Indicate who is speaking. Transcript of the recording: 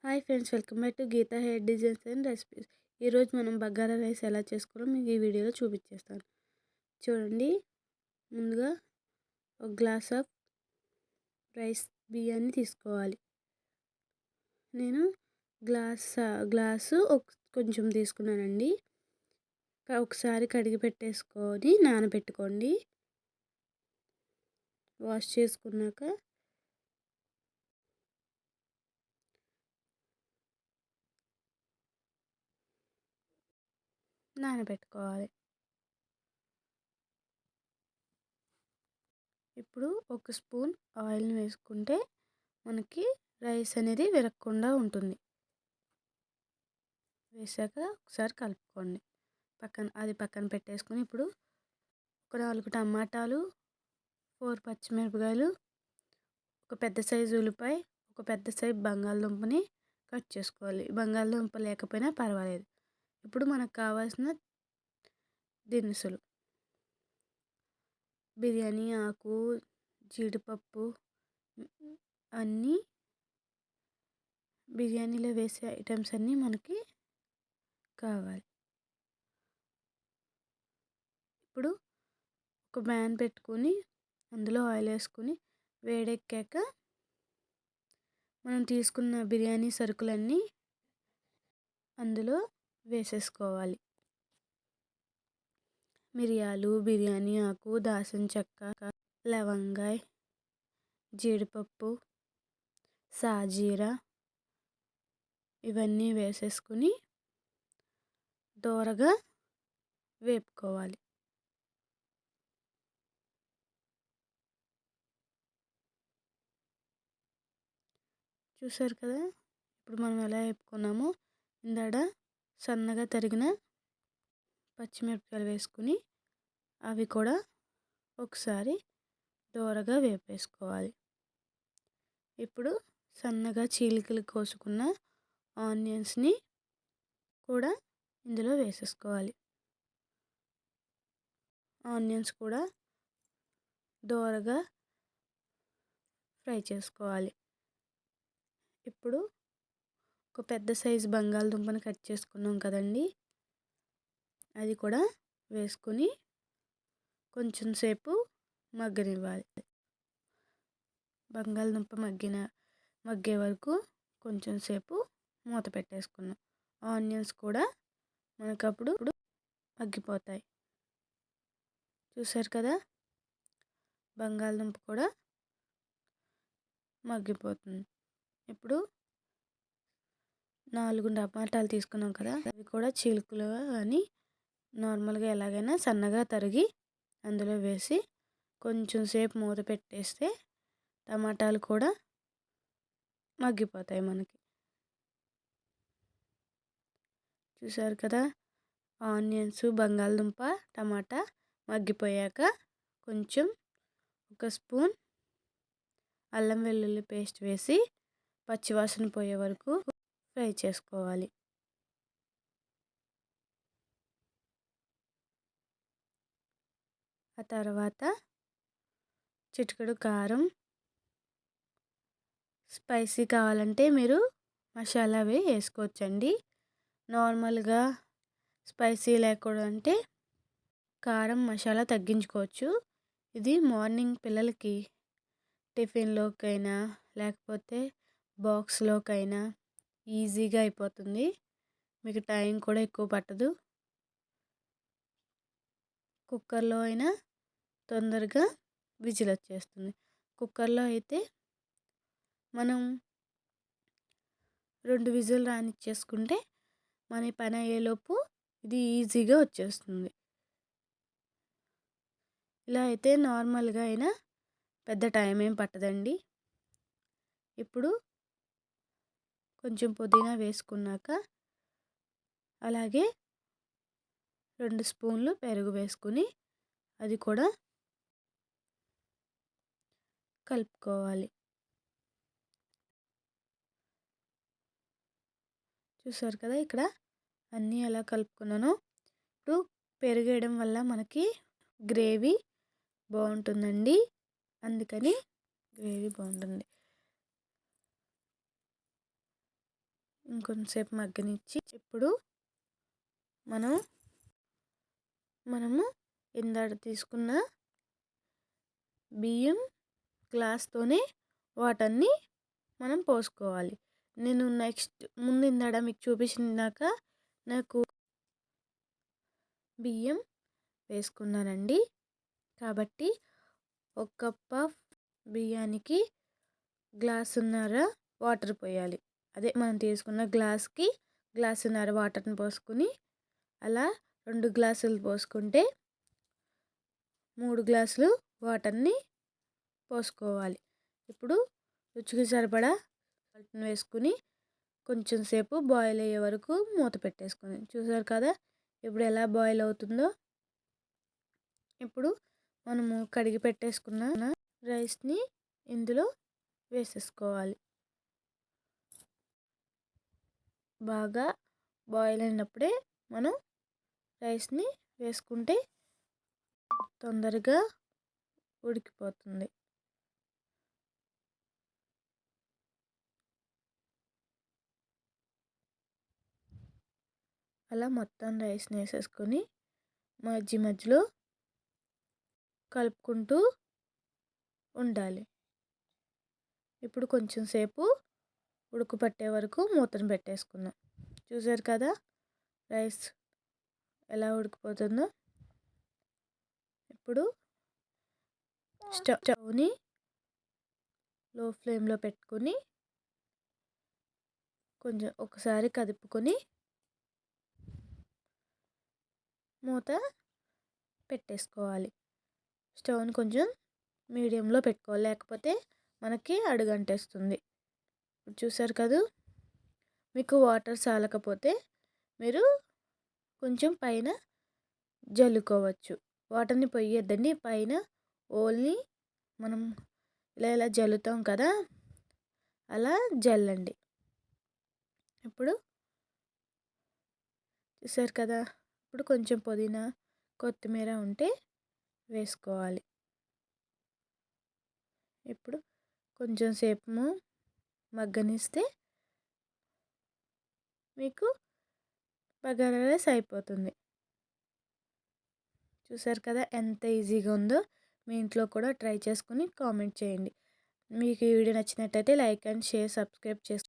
Speaker 1: Hi friends, welcome back to Geeta hair designs and recipes. ఈరోజు మనం bagara rice ఎలా చేసుకోవాలో మీకు ఈ వీడియోలో చూపించేస్తాను. చూడండి, ముందుగా ఒక గ్లాస్ ఆఫ్ బియ్యాన్ని తీసుకోవాలి. నేను గ్లాసు కొంచెం తీసుకున్నానండి. ఒకసారి కడిగి పెట్టేసుకొని నానబెట్టుకోండి. వాష్ చేసుకున్నాక నానబెట్టుకోవాలి. ఇప్పుడు ఒక స్పూన్ ఆయిల్ని వేసుకుంటే మనకి రైస్ అనేది విరగకుండా ఉంటుంది. వేసాక ఒకసారి కలుపుకోండి. పక్కన పెట్టేసుకొని ఇప్పుడు ఒక 4 టమాటాలు, 4 పచ్చిమిరపకాయలు, ఒక పెద్ద సైజు ఉల్లిపాయ, ఒక పెద్ద సైజు బంగాళదుంపని కట్ చేసుకోవాలి. బంగాళదుంప లేకపోయినా పర్వాలేదు. ఇప్పుడు మనకు కావాల్సిన దినుసులు: బిర్యానీ ఆకు, జీడిపప్పు, అన్నీ బిర్యానీలో వేసే ఐటమ్స్ అన్నీ మనకి కావాలి. ఇప్పుడు ఒక ప్యాన్ పెట్టుకొని అందులో ఆయిల్ వేసుకొని వేడెక్కాక మనం తీసుకున్న బిర్యానీ సరుకులన్నీ అందులో వేసేసుకోవాలి. మిరియాలు, బిర్యానీ ఆకు, దాల్చిన చెక్క, లవంగాయ, జీడిపప్పు, సాజీరా ఇవన్నీ వేసేసుకుని దోరగా వేపుకోవాలి. చూసారు కదా, ఇప్పుడు మనం ఎలా వేపుకున్నామో ఇందాడ సన్నగా తరిగిన పచ్చిమిరపకాయలు వేసుకుని అవి కూడా ఒకసారి దోరగా వేపేసుకోవాలి. ఇప్పుడు సన్నగా చీలికలు కోసుకున్న ఆనియన్స్ని కూడా ఇందులో వేసేసుకోవాలి. ఆనియన్స్ కూడా దోరగా ఫ్రై చేసుకోవాలి. ఇప్పుడు ఒక పెద్ద సైజు బంగాళదుంపని కట్ చేసుకున్నాం కదండి, అది కూడా వేసుకొని కొంచెం సేపు మగ్గనివ్వాలి. బంగాళదుంప మగ్గే వరకు కొంచెం సేపు మూత పెట్టేసుకున్నాం. ఆనియన్స్ కూడా మనకప్పుడు మగ్గిపోతాయి. చూసారు కదా, బంగాళదుంప కూడా మగ్గిపోతుంది. ఇప్పుడు 4 టమాటాలు తీసుకున్నాం కదా, అవి కూడా చీలికలు అని నార్మల్గా ఎలాగైనా సన్నగా తరిగి అందులో వేసి కొంచెం సేపు మూత పెట్టేస్తే టమాటాలు కూడా మగ్గిపోతాయి మనకి. చూసారు కదా, ఆనియన్స్, బంగాళదుంప, టమాటా మగ్గిపోయాక కొంచెం ఒక స్పూన్ అల్లం వెల్లుల్లి పేస్ట్ వేసి పచ్చివాసన పోయే వరకు ఫ్రై చేసుకోవాలి. ఆ తర్వాత చిటికెడు కారం, స్పైసీ కావాలంటే మీరు మసాలా అవి వేసుకోవచ్చండి. నార్మల్గా స్పైసీ లేకూడదంటే కారం, మసాలా తగ్గించుకోవచ్చు. ఇది మార్నింగ్ పిల్లలకి టిఫిన్లోకైనా లేకపోతే బాక్స్లోకైనా ఈజీగా అయిపోతుంది. మీకు టైం కూడా ఎక్కువ పట్టదు. కుక్కర్లో అయినా తొందరగా విజిల్ వచ్చేస్తుంది. కుక్కర్లో అయితే మనం 2 విజిల్ రానిచ్చేసుకుంటే మన పని అయ్యేలోపు ఇది ఈజీగా వచ్చేస్తుంది. ఇలా అయితే నార్మల్గా అయినా పెద్ద టైం ఏం పట్టదండి. ఇప్పుడు కొంచెం పుదీనా వేసుకున్నాక అలాగే 2 స్పూన్లు పెరుగు వేసుకుని అది కూడా కలుపుకోవాలి. చూసారు కదా, ఇక్కడ అన్నీ ఎలా కలుపుకున్నానో. ఇప్పుడు పెరుగు వేయడం వల్ల మనకి గ్రేవీ బాగుంటుందండి. అందుకని గ్రేవీ బాగుంటుంది. ఇంకొంచెంసేపు మగ్గనిచ్చి ఇప్పుడు మనము ఇందాక తీసుకున్న బియ్యం గ్లాస్తోనే వాటర్ని మనం పోసుకోవాలి. నేను ముందు ఇందాక మీకు చూపించినాక నాకు బియ్యం వేసుకున్నానండి. కాబట్టి 1 కప్ ఆఫ్ బియ్యానికి గ్లాసున్నర వాటర్ పోయాలి. అదే మనం తీసుకున్న గ్లాస్కి గ్లాసున్నర వాటర్ని పోసుకుని అలా 2 గ్లాసులు పోసుకుంటే 3 గ్లాసులు వాటర్ని పోసుకోవాలి. ఇప్పుడు రుచికి సరిపడా సాల్ట్ని వేసుకుని కొంచెం సేపు బాయిల్ అయ్యే వరకు మూత పెట్టేసుకుని చూసారు కదా ఇప్పుడు ఎలా బాయిల్ అవుతుందో. ఇప్పుడు మనము కడిగి పెట్టేసుకున్న రైస్ని ఇందులో వేసేసుకోవాలి. బాగా బాయిల్ అయినప్పుడే మనం రైస్ని వేసుకుంటే తొందరగా ఉడికిపోతుంది. అలా మొత్తం రైస్ని వేసేసుకొని మధ్యలో కలుపుకుంటూ ఉండాలి. ఇప్పుడు కొంచెం సేపు ఉడకపట్టే వరకు మూతను పెట్టేసుకుందాం. చూసారు కదా రైస్ ఎలా ఉడికిపోతుందో. ఇప్పుడు స్టవ్ని లో ఫ్లేమ్లో పెట్టుకుని కొంచెం ఒకసారి కదుపుకొని మూత పెట్టేసుకోవాలి. స్టవ్ని కొంచెం మీడియంలో పెట్టుకోవాలి, లేకపోతే మనకి అడుగంటేస్తుంది. చూసారు కదా మీకు వాటర్ చాలకపోతే మీరు కొంచెం పైన జల్లుకోవచ్చు. వాటర్ని పొయ్యొద్దండి, పైన ఓన్లీ మనం ఇలా జల్లుతాం కదా అలా జల్లండి. ఇప్పుడు చూసారు కదా ఇప్పుడు కొంచెం పుదీనా కొత్తిమీర ఉంటే వేసుకోవాలి. ఇప్పుడు కొంచెం సేపు మగ్గనిస్తే మీకు బగారా రైస్ అయిపోతుంది. చూసారు కదా ఎంత ఈజీగా ఉందో. మీ ఇంట్లో కూడా ట్రై చేసుకుని కామెంట్ చేయండి. మీకు ఈ వీడియో నచ్చినట్టయితే లైక్ అండ్ షేర్ సబ్స్క్రైబ్ చేసుకోండి.